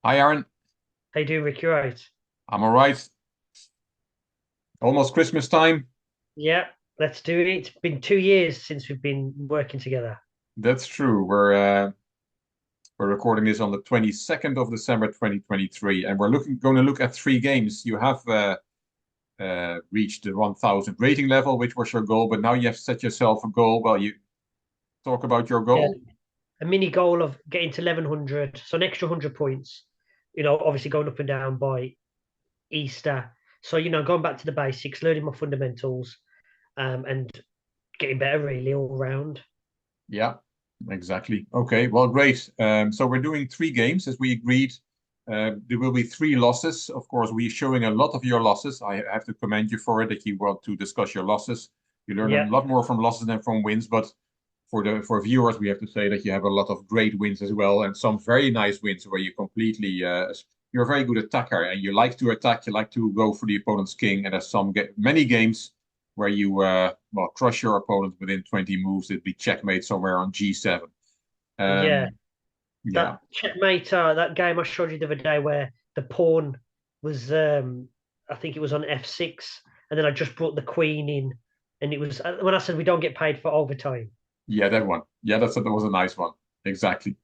Hi, Aaron. How you doing, Rick? You right? I'm all right. Almost Christmas time. Yeah, let's do it. It's been 2 years since we've been working together. That's true. We're recording this on the 22nd of December 2023, and we're going to look at three games. You have reached the 1,000 rating level, which was your goal, but now you have set yourself a goal. Well, you talk about your Yeah, goal. a mini goal of getting to 1100, so an extra 100 points. Obviously going up and down by Easter. So, going back to the basics, learning my fundamentals, and getting better really all round. Yeah, exactly. Okay, well, great. So we're doing three games as we agreed. There will be three losses. Of course, we're showing a lot of your losses. I have to commend you for it that you want to discuss your losses. You learn a Yeah, lot more from losses than from wins, but for viewers, we have to say that you have a lot of great wins as well, and some very nice wins where you completely you're a very good attacker and you like to attack, you like to go for the opponent's king, and there's many games where you well crush your opponent within 20 moves. It'd be checkmate somewhere on G7. yeah. Um, yeah, That checkmate, that game I showed you the other day where the pawn was, I think it was on F6, and then I just brought the queen in, and it was when I said we don't get paid for overtime. yeah, that one. Yeah, that was a nice one. Exactly.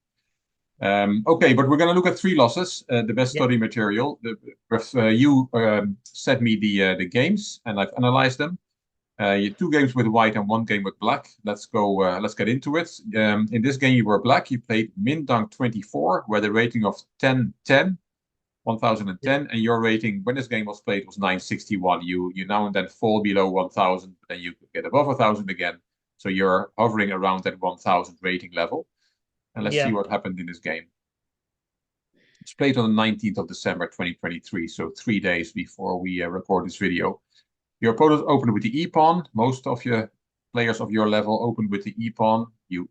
Okay, but we're going to look at three losses. The best Yeah, study material. You sent me the games, and I've analyzed them. You two games with white and one game with black. Let's go. Let's get into it. In this game, you were black. You played Mindang 24, where the rating of 1010, yeah, 1010, and your rating when this game was played was 961. You now and then fall below 1000, then you get above 1000 again. So you're hovering around that 1000 rating level. And let's see yeah, what happened in this game. It's played on the 19th of December 2023, so 3 days before we record this video. Your opponent opened with the e-pawn. Most of your players of your level opened with the e-pawn. You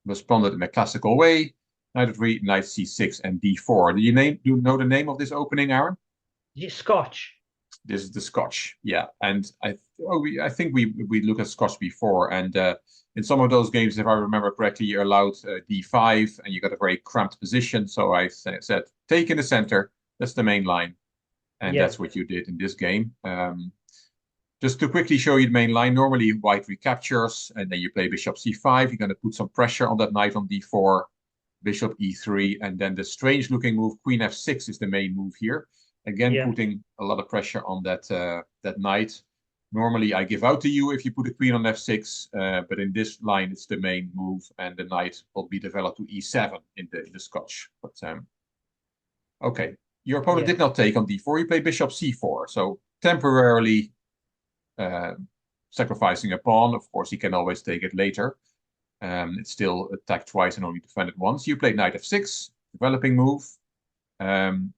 responded in a classical way. Knight f3, knight c6, and d4. Do you know the name of this opening, Aaron? is it Scotch? This is the Scotch, yeah. And I think we looked at Scotch before, and in some of those games, if I remember correctly, you're allowed d5, and you got a very cramped position. So I said, take in the center. That's the main line, and Yeah, that's what you did in this game. Just to quickly show you the main line, normally white recaptures, and then you play bishop c5. You're going to put some pressure on that knight on d4, bishop e3, and then the strange-looking move, queen f6 is the main move here. Again, yeah, putting a lot of pressure on that knight. Normally, I give out to you if you put a queen on f6, but in this line, it's the main move, and the knight will be developed to e7 in the Scotch. But okay, your opponent yeah, did not take on d4. You play bishop c4, so temporarily uh, sacrificing a pawn. Of course, he can always take it later. It's still attacked twice and only defended once. You played knight f6, developing move. Um,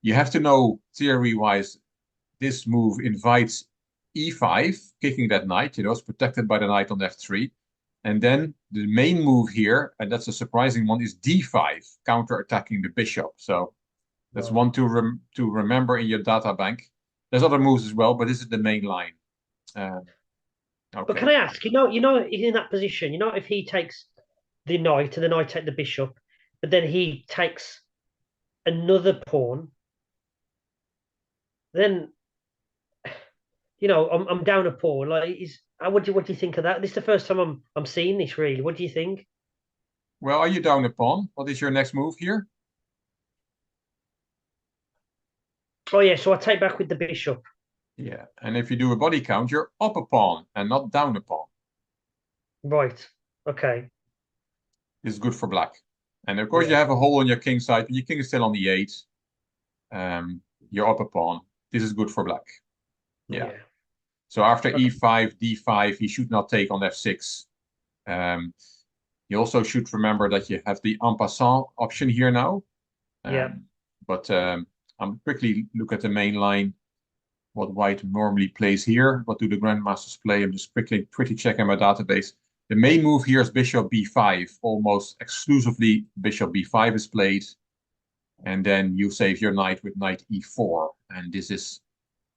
you have to know theory-wise, this move invites e5, kicking that knight. It's protected by the knight on f3. And then the main move here, and that's a surprising one, is d5, counter-attacking the bishop. So that's right. one to remember in your data bank. There's other moves as well, but this is the main line. Um, But okay. can I ask, in that position, if he takes the knight and then I take the bishop, but then he takes another pawn, then I'm down a pawn. Like, what do you think of that? This is the first time I'm seeing this. Really, what do you think? Well, are you down a pawn? What is your next move here? Oh yeah, so I take back with the bishop. Yeah, and if you do a body count, you're up a pawn and not down a pawn. Right. Okay. This is good for black. And of course, you Yeah. have a hole on your king side, but your king is still on the 8. You're up a pawn. This is good for black. Yeah. Yeah. So after Okay. e5, d5, he should not take on f6. Um, you also should remember that you have the en passant option here now. Yeah. Um, but I'm quickly look at the main line. What white normally plays here. What do the grandmasters play? I'm just quickly checking my database. The main move here is bishop b5. Almost exclusively bishop b5 is played. And then you save your knight with knight e4. And this is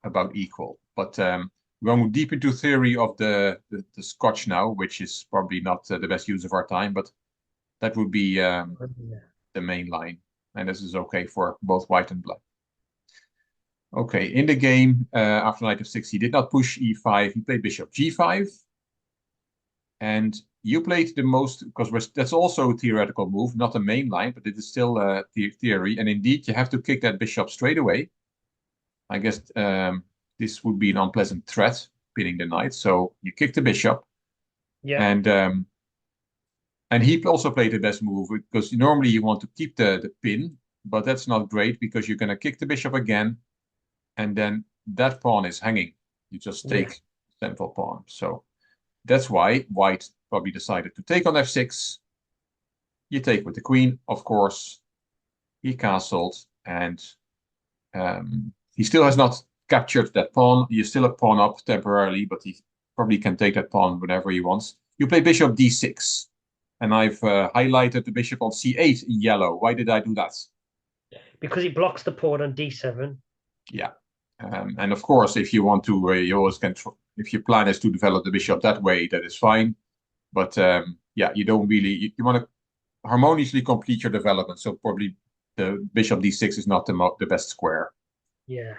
about equal. But we're going deep into theory of the Scotch now, which is probably not the best use of our time, but that would be Yeah. the main line. and this is okay for both white and black. Okay, in the game, after knight f6, he did not push e5. He played bishop g5. And you played the most, because that's also a theoretical move, not a main line, but it is still a theory. And indeed, you have to kick that bishop straight away. I guess this would be an unpleasant threat, pinning the knight. So you kick the bishop. Yeah. And he also played the best move, because normally you want to keep the pin, but that's not great because you're going to kick the bishop again, and then that pawn is hanging. You just take central pawn. So that's why white probably decided to take on f6. You take with the queen, of course. He castled, and he still has not captured that pawn. He's still a pawn up temporarily, but he probably can take that pawn whenever he wants. You play bishop d6, and I've highlighted the bishop on c8 in yellow. Why did I do that? Because it blocks the pawn on d7. Yeah. And of course, if you want to, you always can. If your plan is to develop the bishop that way, that is fine. But yeah, you don't really. You want to harmoniously complete your development. So probably the bishop d6 is not the best square. Yeah.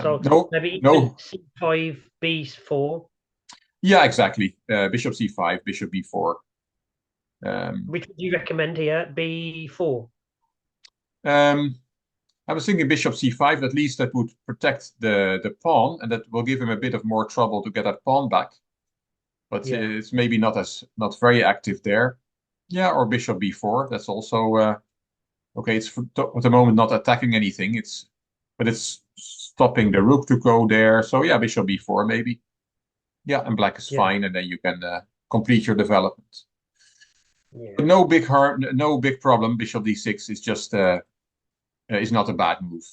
So maybe no. c5, b4. Yeah, exactly. Bishop c5, bishop b4. Which would you recommend here? b4. I was thinking bishop c5. At least that would protect the pawn, and that will give him a bit of more trouble to get that pawn back. But it's maybe not very active there. Yeah, or bishop b4. That's also okay. It's at the moment not attacking anything. But it's stopping the rook to go there. So yeah, bishop b4 maybe. Yeah, and black is fine, and then you can complete your development. Yeah. But no big harm, no big problem. Bishop d6 is just is not a bad move.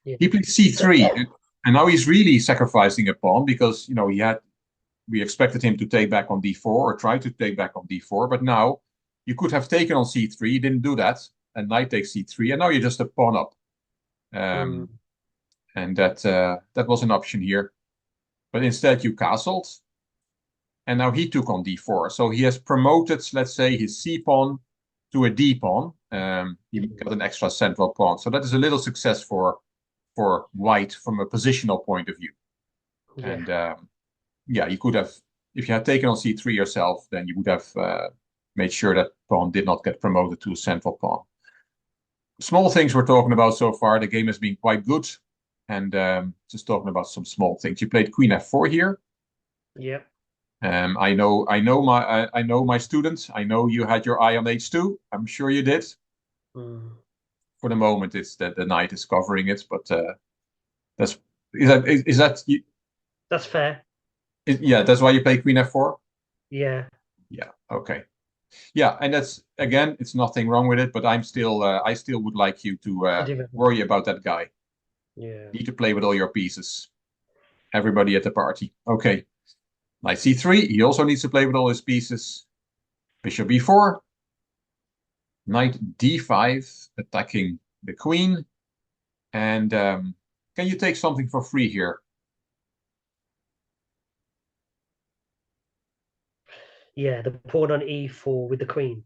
He played c3, and now he's really sacrificing a pawn because we expected him to take back on d4 or try to take back on d4, but now you could have taken on c3. You didn't do that, and knight takes c3, and now you're just a pawn up. And that was an option here. But instead you castled, and now he took on d4. So he has promoted, let's say, his c pawn to a d pawn. He got an extra central pawn. So that is a little success for white from a positional point of view. Yeah. And yeah, you could have, if you had taken on c3 yourself, then you would have made sure that pawn did not get promoted to a central pawn. Small things we're talking about so far. The game has been quite good. And just talking about some small things. You played queen f4 here. Yeah. I know my students. I know you had your eye on h2. I'm sure you did. For the moment, it's that the knight is covering it, but that's that's fair. Yeah, that's why you play queen f4. Yeah. Yeah. Okay. Yeah, and that's again, it's nothing wrong with it, but I still would like you to worry about that guy. Yeah. You need to play with all your pieces. Everybody at the party. Okay. Knight c3. He also needs to play with all his pieces. Bishop b4. Knight d5, attacking the queen. And can you take something for free here? Yeah, the pawn on e4 with the queen.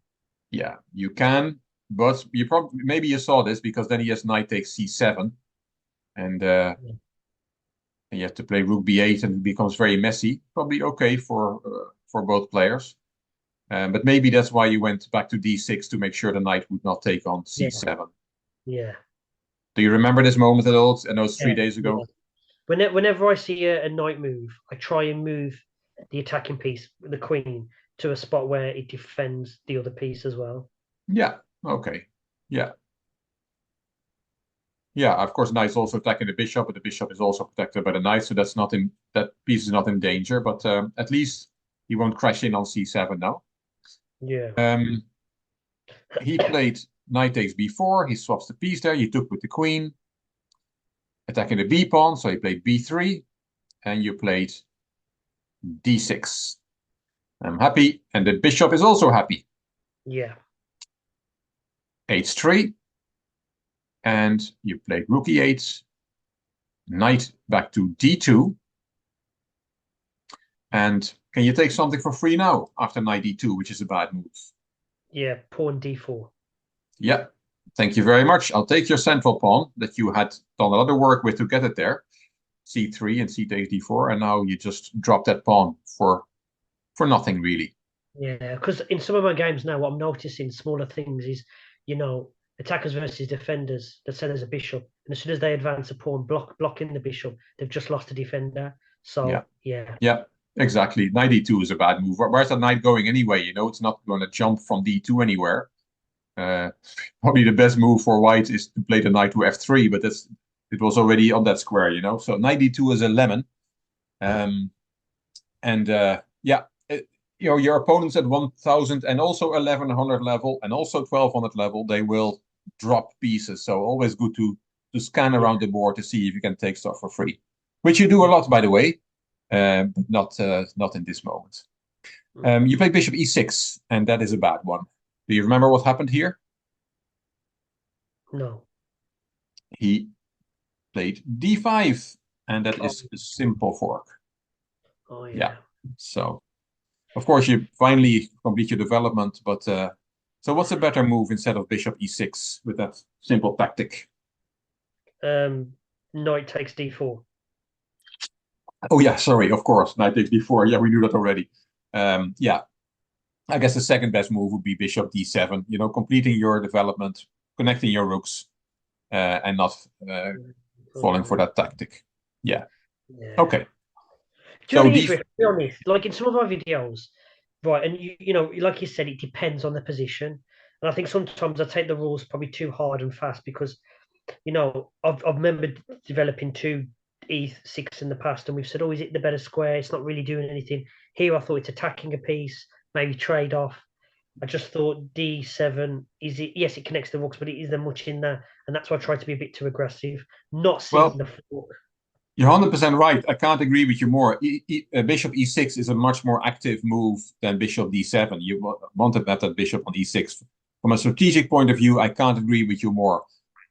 Yeah, you can, but maybe you saw this because then he has knight takes c7, and you have to play rook b8, and it becomes very messy. Probably okay for both players, but maybe that's why you went back to d6 to make sure the knight would not take on c7. Yeah. Do you remember this moment at all? I know it's 3 days ago. Yeah. Whenever I see a knight move, I try and move the attacking piece, the queen, to a spot where it defends the other piece as well. Yeah. Okay. Yeah. Yeah. Of course, knight's also attacking the bishop, but the bishop is also protected by the knight, so that piece is not in danger. But at least he won't crash in on c7 now. Yeah. He played knight takes b4. He swaps the piece there. You took with the queen, attacking the b pawn. So he played b3, and you played d6. I'm happy, and the bishop is also happy. Yeah. h3, and you played rook e8, knight back to d2. And can you take something for free now after knight d2, which is a bad move? Yeah, pawn d4. Yeah, Thank you very much. I'll take your central pawn that you had done a lot of work with to get it there. C3 and c takes d4, and now you just drop that pawn for nothing really. Yeah, because in some of my games now, what I'm noticing smaller things is, attackers versus defenders. Let's say there's a bishop, and as soon as they advance a pawn, blocking the bishop, they've just lost a defender. Yeah, So yeah, yeah, exactly. Knight d2 is a bad move. Where's that knight going anyway? It's not going to jump from d2 anywhere. Probably the best move for white is to play the knight to f3, but it was already on that square. So knight d2 is a lemon. Yeah, your opponents at 1000 and also 1100 level and also 1200 level, they will drop pieces. So always good to scan around the board to see if you can take stuff for free, which you do a lot, by the way, but not in this moment. You play bishop e6, and that is a bad one. Do you remember what happened here? no. He played d5, and that is a simple fork. Oh Yeah. yeah. So, of course, you finally complete your development, but so what's a better move instead of bishop e6 with that simple tactic? Knight takes d4. Oh yeah, sorry, of course, knight takes d4. Yeah, we knew that already. Yeah, I guess the second best move would be bishop d7. Completing your development, connecting your rooks, and not falling for that tactic. Yeah. Yeah. Okay. Do you know So what it is, Rick? To be honest, like in some of our videos, right, and like you said, it depends on the position. And I think sometimes I take the rules probably too hard and fast because, I've remember developing two E6 in the past, and we've said, oh, is it the better square? It's not really doing anything. Here, I thought it's attacking a piece, maybe trade off. I just thought D7 is it? Yes, it connects the rooks, but it is there much in there, and that's why I tried to be a bit too aggressive, not seeing well, the fork. you're 100% right. I can't agree with you more. Bishop e6 is a much more active move than bishop d7. You wanted that bishop on e6. From a strategic point of view, I can't agree with you more.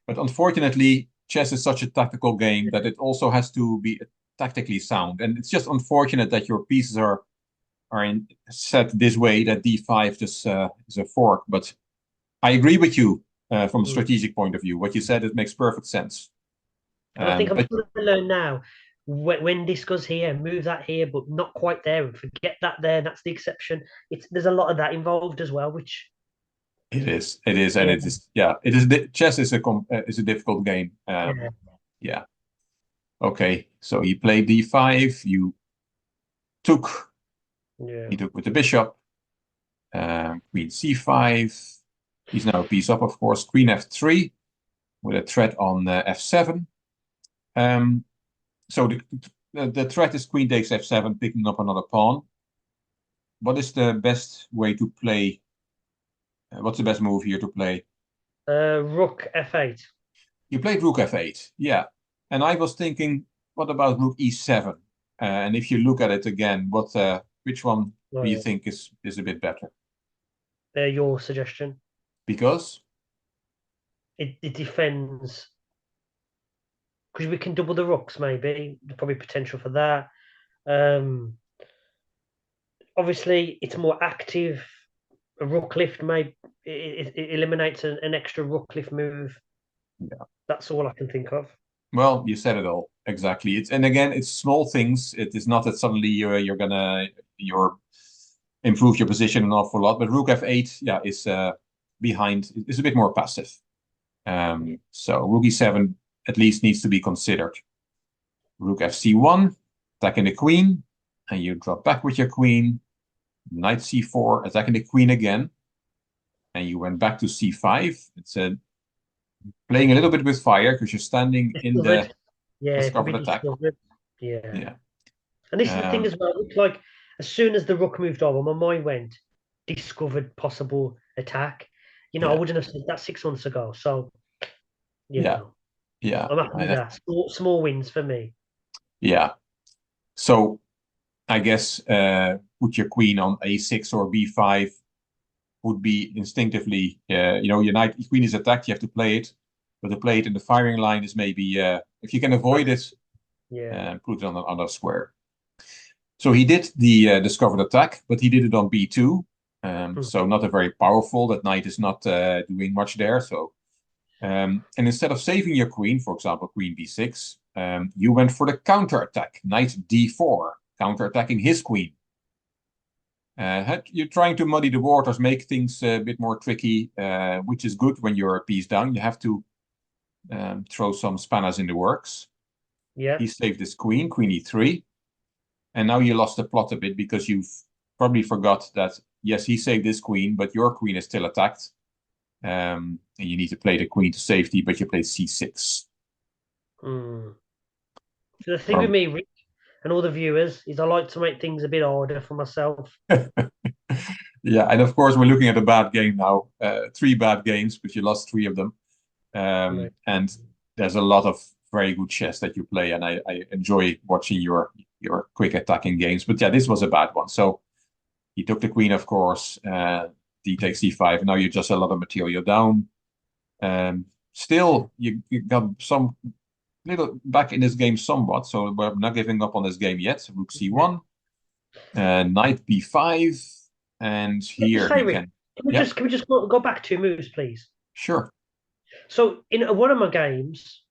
But unfortunately, chess is such a tactical game that it also has to be tactically sound. And it's just unfortunate that your pieces are set this way, that d5 is a fork. But I agree with you from a strategic point of view. What you said, it makes perfect sense. And I think I'm But trying to learn now when this goes here, move that here, but not quite there, and forget that there. That's the exception. There's a lot of that involved as well, which it is, and yeah, it is. Yeah, it is. Chess is a difficult game. yeah, Yeah. Okay. So he played d5. You took. yeah. He took with the bishop. Queen c5. He's now a piece up, of course. Queen f3 with a threat on f7. So the threat is queen takes f7, picking up another pawn. What is the best way to play? What's the best move here to play? Rook f8. You played rook f8, yeah. And I was thinking, what about rook e7? And if you look at it again, which one do you Right. think is a bit better? Your suggestion. Because It defends because we can double the rooks. Maybe there's probably potential for that. Um, Obviously, it's more active. A rook lift may it eliminates an extra rook lift move. yeah. That's all I can think of. Well, you said it all exactly. And again, it's small things. It is not that suddenly you're gonna improve your position an awful lot. But rook f8, yeah, is behind. Is a bit more passive. Yeah. So rook e7 at least needs to be considered. Rook fc1, attacking the queen, and you drop back with your queen. Knight c4, attacking the queen again, and you went back to c5. It's playing a little bit with fire because you're standing in the Discovered. Yeah, it could be discovered attack. discovered. Yeah. Yeah. And this is the thing as well. It's like as soon as the rook moved over, my mind went discovered possible attack. I Yeah. wouldn't have said that 6 months ago. So, Yeah. Yeah. I'm happy with that. Small wins for me. Yeah. So I guess put your queen on a6 or b5 would be instinctively, your knight queen is attacked, you have to play it. But to play it in the firing line is maybe, if you can avoid it, Yeah. put it on a square. So he did the discovered attack, but he did it on b2. So not a very powerful. That knight is not doing much there. So And instead of saving your queen, for example, queen b6, you went for the counter-attack, knight d4, counter-attacking his queen. You're trying to muddy the waters, make things a bit more tricky, which is good when you're a piece down. You have to throw some spanners in the works. Yeah. He saved his queen, queen e3. And now you lost the plot a bit because you've probably forgot that, yes, he saved his queen, but your queen is still attacked. And you need to play the queen to safety, but you play c6. Mm. So the thing with me, Rick, and all the viewers, is I like to make things a bit harder for myself. Yeah, and of course, we're looking at a bad game now. 3 bad games, but you lost 3 of them. And there's a lot of very good chess that you play, and I enjoy watching your quick attacking games. But yeah, this was a bad one. So he took the queen, of course. D takes c5. Now you just a lot of material down. Still, you got some little back in this game somewhat. So we're not giving up on this game yet. Rook c1, knight b5, and here Say, he Rick, can. can we just go back 2 moves, please? Sure. So in one of my games,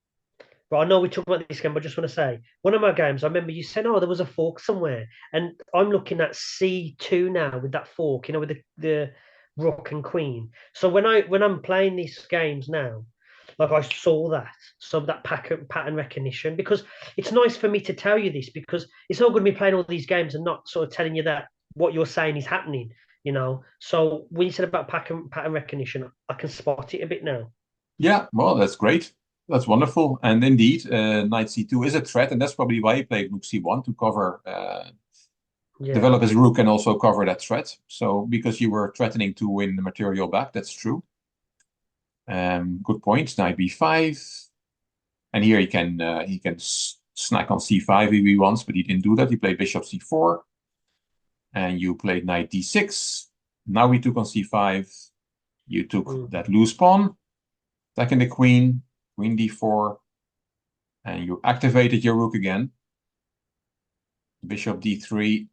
right, I know we talked about this game, but I just want to say, one of my games, I remember you said, oh, there was a fork somewhere. And I'm looking at C2 now with that fork, with the rook and queen. So when I'm playing these games now, like I saw that, some of that pattern recognition, because it's nice for me to tell you this, because it's not going to be playing all these games and not sort of telling you that what you're saying is happening. So when you said about pattern recognition, I can spot it a bit now. Yeah, well, that's great. That's wonderful. And indeed, knight c2 is a threat, and that's probably why he played rook c1 to cover, Yeah. develop his rook and also cover that threat. So because you were threatening to win the material back, that's true. Good point. Knight b5, and here he can snack on c5 if he wants, but he didn't do that. He played bishop c4, and you played knight d6. Now we took on c5. You took that loose pawn, attacking the queen, queen d4, and you activated your rook again. Bishop d3,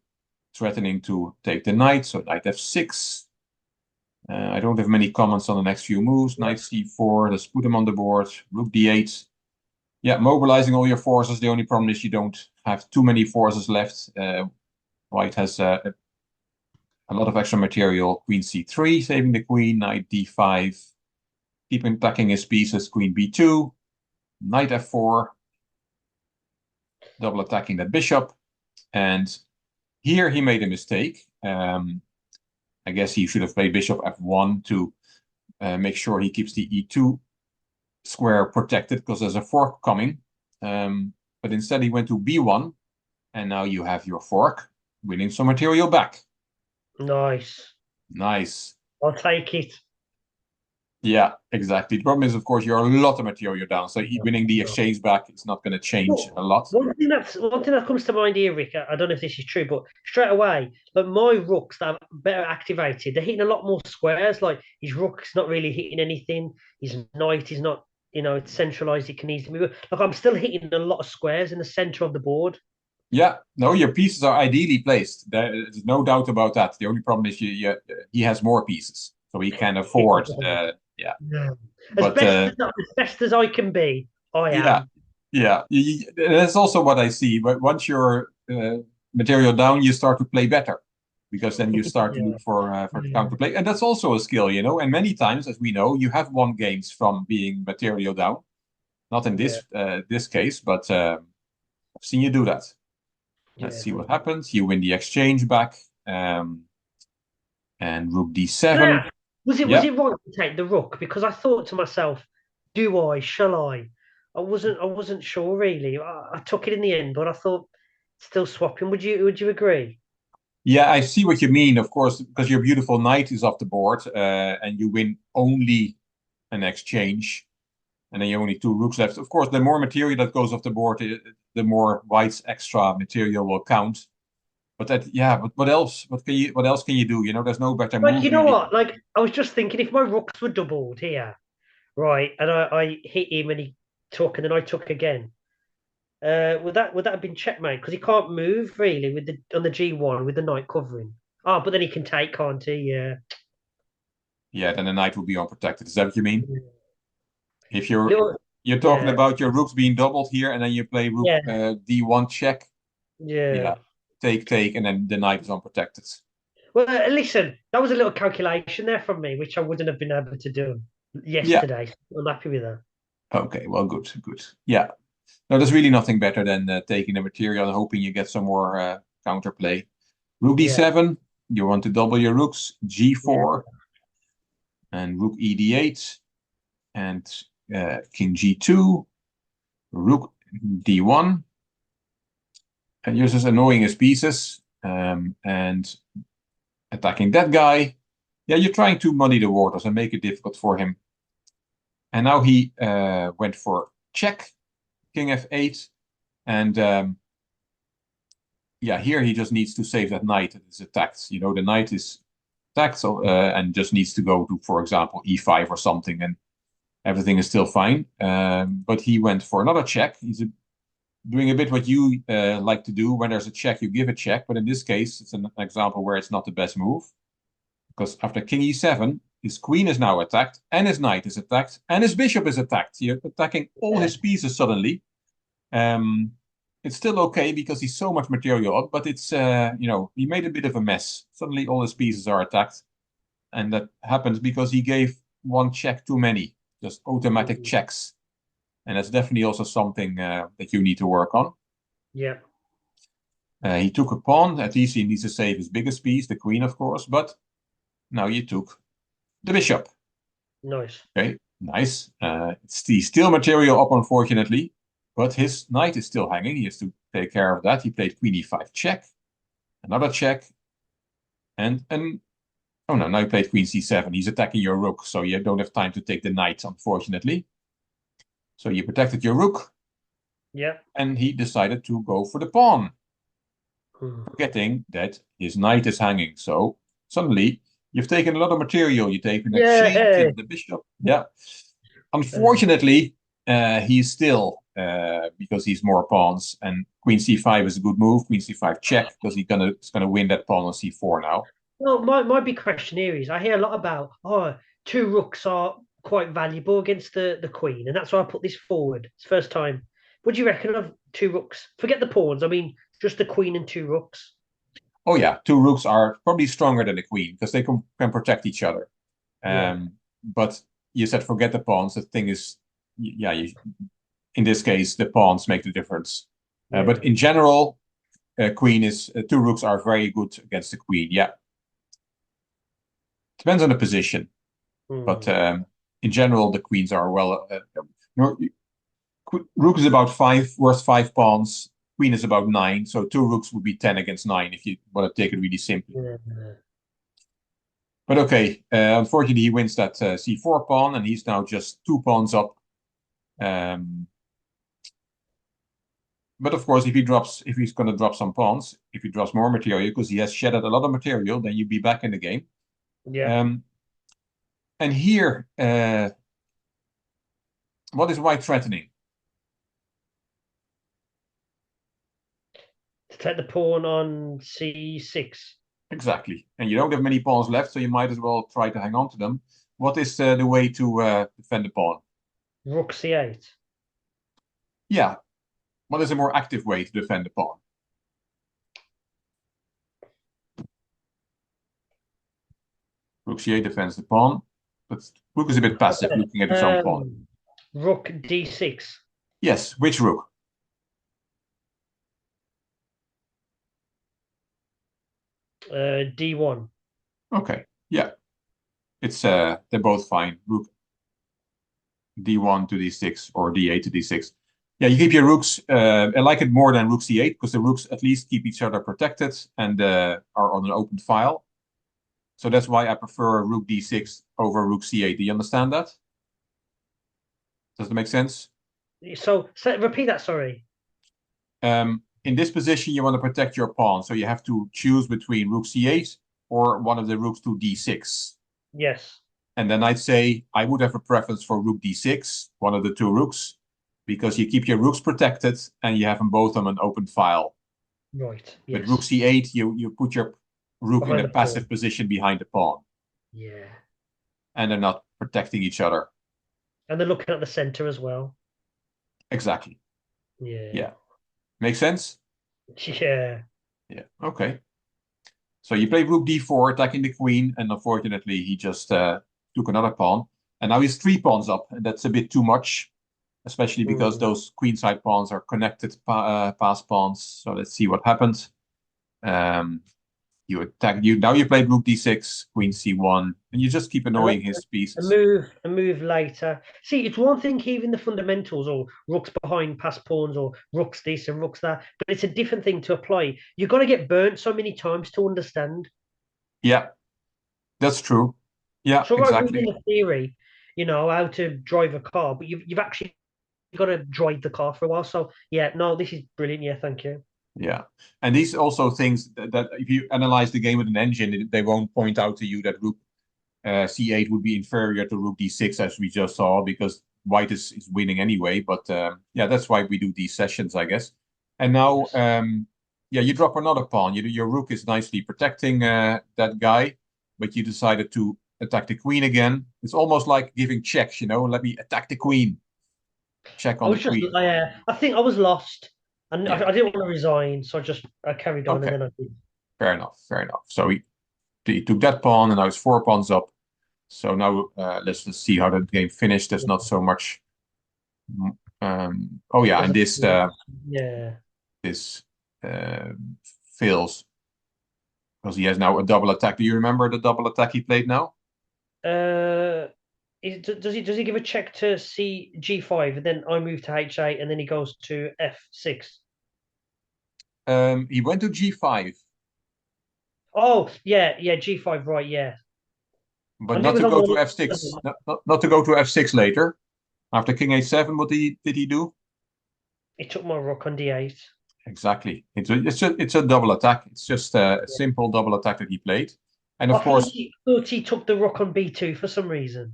threatening to take the knight, so knight f6. I don't have many comments on the next few moves. Knight c4, let's put them on the board. Rook d8. Yeah, mobilizing all your forces. The only problem is you don't have too many forces left. White has a lot of extra material. Queen c3, saving the queen. Knight d5, keep attacking his pieces. Queen b2, knight f4, double attacking that bishop. And here he made a mistake. I guess he should have played bishop f1 to make sure he keeps the e2 square protected because there's a fork coming. But instead he went to b1, and now you have your fork, winning some material back. Nice. Nice. I'll take it. Yeah, exactly. The problem is, of course, you're a lot of material down, so winning the exchange back is not going to change a lot. One thing that comes to mind here, Rick. I don't know if this is true, but straight away, like my rooks that are better activated, they're hitting a lot more squares. Like his rook's not really hitting anything. His knight is not, it's centralized. It can easily move. Like I'm still hitting a lot of squares in the center of the board. Yeah, no, your pieces are ideally placed. There's no doubt about that. The only problem is he has more pieces, so he can afford. Yeah, Yeah. As but best as I can be, I yeah, am. yeah. That's also what I see. But once you're material down, you start to play better because then you start to Yeah. look for Yeah. counterplay, and that's also a skill, And many times, as we know, you have won games from being material down. Not in Yeah. this case, but I've seen you do that. Let's Yeah. see what happens. You win the exchange back. And rook Can I d7. ask, was Yeah. it right to take the rook? Because I thought to myself, do I? Shall I? I wasn't sure really. I took it in the end, but I thought still swapping. Would you agree? Yeah, I see what you mean, of course, because your beautiful knight is off the board, and you win only an exchange, and then you only 2 rooks left. Of course, the more material that goes off the board, the more white's extra material will count. But but what else? What else can you do? There's no better Like, move you know really. what? Like, I was just thinking if my rooks were doubled here, right, and I hit him and he took and then I took again. Would that have been checkmate? Because he can't move really with the on the G1 with the knight covering. Oh, but then he can take, can't he? Yeah. Yeah, then the knight will be unprotected. Is that what you mean? If Little, you're talking yeah, about your rooks being doubled here, and then you play rook yeah, d1 check, yeah. yeah, take, and then the knight is unprotected. Well, listen, that was a little calculation there from me, which I wouldn't have been able to do Yeah. yesterday. I'm happy with that. Okay. Well, good, good. Yeah. No, there's really nothing better than taking the material and hoping you get some more counterplay. Rook Yeah, d7. You want to double your rooks. yeah, G4 and rook e d8 and king g2. Rook d1. And you're just annoying his pieces and attacking that guy. Yeah, you're trying to muddy the waters and make it difficult for him. And now he went for check, king f8, and yeah, here he just needs to save that knight that is attacked. You know, the knight is attacked and just needs to go to, for example, e5 or something, and everything is still fine. But he went for another check. He's doing a bit what you like to do. When there's a check, you give a check. But in this case, it's an example where it's not the best move. Because after king e7, his queen is now attacked, and his knight is attacked, and his bishop is attacked. You're attacking all yeah, his pieces suddenly. It's still okay because he's so much material up, but it's, you know, he made a bit of a mess. Suddenly all his pieces are attacked. And that happens because he gave one check too many, just automatic checks. And that's definitely also something that you need to work on. yeah. He took a pawn. At least he needs to save his biggest piece, the queen, of course. But now you took the bishop. Nice. Okay, nice. It's the steel material up, unfortunately. But his knight is still hanging. He has to take care of that. He played queen e5 check. Another check. And oh no, now he played queen c7. He's attacking your rook, so you don't have time to take the knight, unfortunately. So you protected your rook. Yeah. And he decided to go for the pawn, Hmm. forgetting that his knight is hanging. So suddenly you've taken a lot of material. You've taken a Yeah. king, Hey. taken the bishop. Yeah. Uh, Unfortunately, he's still, because he's more pawns, and queen c5 is a good move. Queen c5 check, because he's gonna win that pawn on c4 now. well, my big question here is I hear a lot about, oh, two rooks are quite valuable against the queen, and that's why I put this forward. It's the first time. What do you reckon of two rooks? Forget the pawns. I mean, just the queen and two rooks. Oh yeah, two rooks are probably stronger than the queen because they can protect each other. Yeah. But you said forget the pawns. The thing is, yeah, in this case, the pawns make the difference. But Yeah. in general, queen is two rooks are very good against the queen. Yeah, depends on the position, but Hmm. in general, the queens are well. No, rook is about five, worth 5 pawns. Queen is about 9, so two rooks would be 10 against 9 if you want to take it really simply. Yeah. But okay, unfortunately, he wins that c4 pawn, and he's now just 2 pawns up. But of course, if he's going to drop some pawns, if he drops more material, because he has shedded a lot of material, then you'd be back in the game. Yeah. Um, and here, what is white threatening? To take the pawn on c6. Exactly. And you don't have many pawns left, so you might as well try to hang on to them. What is the way to defend the pawn? Rook c8. Yeah. What is a more active way to defend the pawn? Rook c8 defends the pawn, but rook is a bit passive looking at his own pawn. Rook d6. Yes, which rook? D1. Okay, yeah. It's they're both fine. Rook d1 to d6 or d8 to d6. Yeah, you keep your rooks. I like it more than rook c8 because the rooks at least keep each other protected and are on an open file. So that's why I prefer rook d6 over rook c8. Do you understand that? Does that make sense? So repeat that, sorry. In this position, you want to protect your pawn, so you have to choose between rook c8 or one of the rooks to d6. Yes. And then I'd say I would have a preference for rook d6, one of the two rooks, because you keep your rooks protected and you have them both on an open file. Right. With rook Yes. c8, you put your rook in Behind a the passive pawn. position behind the pawn, Yeah. and they're not protecting each other. And they're looking at the center as well. Exactly. Yeah. Yeah. Makes sense? Yeah. Yeah. Okay. So you play rook d4, attacking the queen, and unfortunately he just took another pawn. And now he's 3 pawns up, and that's a bit too much, especially because Mm. those queenside pawns are connected past pawns. So let's see what happens. You attack you now. You played rook d6, queen c1, and you just keep And annoying his a pieces. move, a move later. See, it's one thing even the fundamentals or rooks behind past pawns or rooks this and rooks that, but it's a different thing to apply. You've got to get burnt so many times to understand. Yeah, that's true. Yeah, So like reading exactly. the theory, how to drive a car, but you've actually got to drive the car for a while. So yeah, no, this is brilliant. Yeah, thank you. Yeah, and these also things that if you analyze the game with an engine, they won't point out to you that rook c8 would be inferior to rook d6 as we just saw because white is winning anyway. But yeah, that's why we do these sessions, I guess. And now, Yes. yeah, you drop another pawn. Your rook is nicely protecting that guy, but you decided to attack the queen again. It's almost like giving checks, let me attack the queen. Check I on the was just, queen. I think I was lost, and Yeah. I didn't want to resign, so I carried on, and Okay. then I did. Fair enough. Fair enough. So he took that pawn, and now it's 4 pawns up. So now let's just see how the game finished. There's not so much. Oh yeah, There's and a this yeah. this uh, fails because he has now a double attack. Do you remember the double attack he played now? Uh, does he give a check to C G5 and then I move to H8 and then he goes to F6? He went to G5, Oh yeah, G5, right, yeah. I but knew it not was to on go to the F6. Not to go to F6 later. After King A7, what did he do? he took my rook on D8. Exactly. It's a double attack. It's just a simple double attack that he played. And I of thought course, he took the rook on B2 for some reason.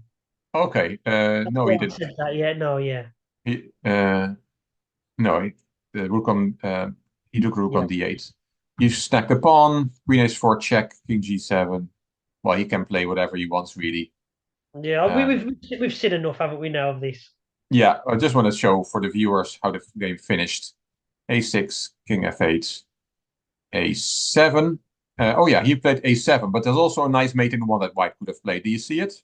okay, That's no, he why I didn't. said that. Yeah, no, yeah. He, no, the rook on he took rook Yeah. on d8. You stack the pawn, queen h4 check, king g7. Well, he can play whatever he wants, really. Yeah, Um, we've seen enough, haven't we, now of this? yeah, I just want to show for the viewers how the game finished. a6, king f8, a7. Oh yeah, he played a7, but there's also a nice mating one that white could have played. Do you see it?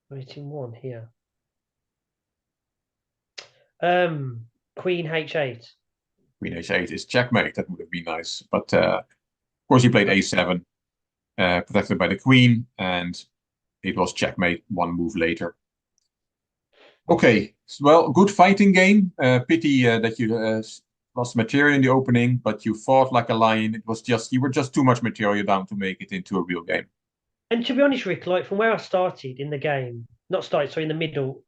Waiting one here. Um, Queen H8. Queen h8 is checkmate. That would have been nice. But of course, he played a7, protected by the queen, and it was checkmate 1 move later. Okay, well, good fighting game. Pity that you lost material in the opening, but you fought like a lion. You were just too much material down to make it into a real game. And to be honest, Rick, like from where I started in the game, not started, sorry, in the middle,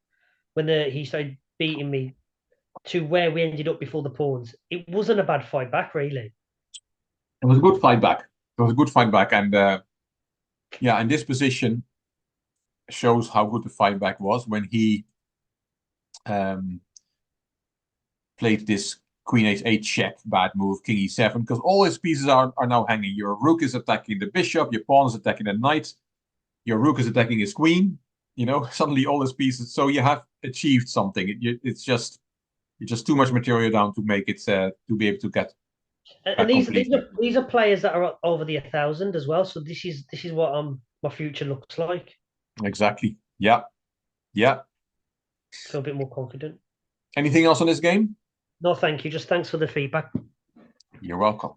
when he started beating me to where we ended up before the pawns, it wasn't a bad fight back, really. It was a good fight back. It was a good fight back, and yeah, in this position shows how good the fight back was when he um, played this queen h8 check, bad move, king e7, because all his pieces are now hanging. Your rook is attacking the bishop, your pawn is attacking the knight, your rook is attacking his queen. Suddenly all his pieces. So you have achieved something. It's just too much material down to make it to be able to get And completely. these are players that are over the 1,000 as well. So this is what my future looks like. Exactly. Yeah. Yeah. Feel a bit more confident. Anything else on this game? No, thank you. Just thanks for the feedback. You're welcome.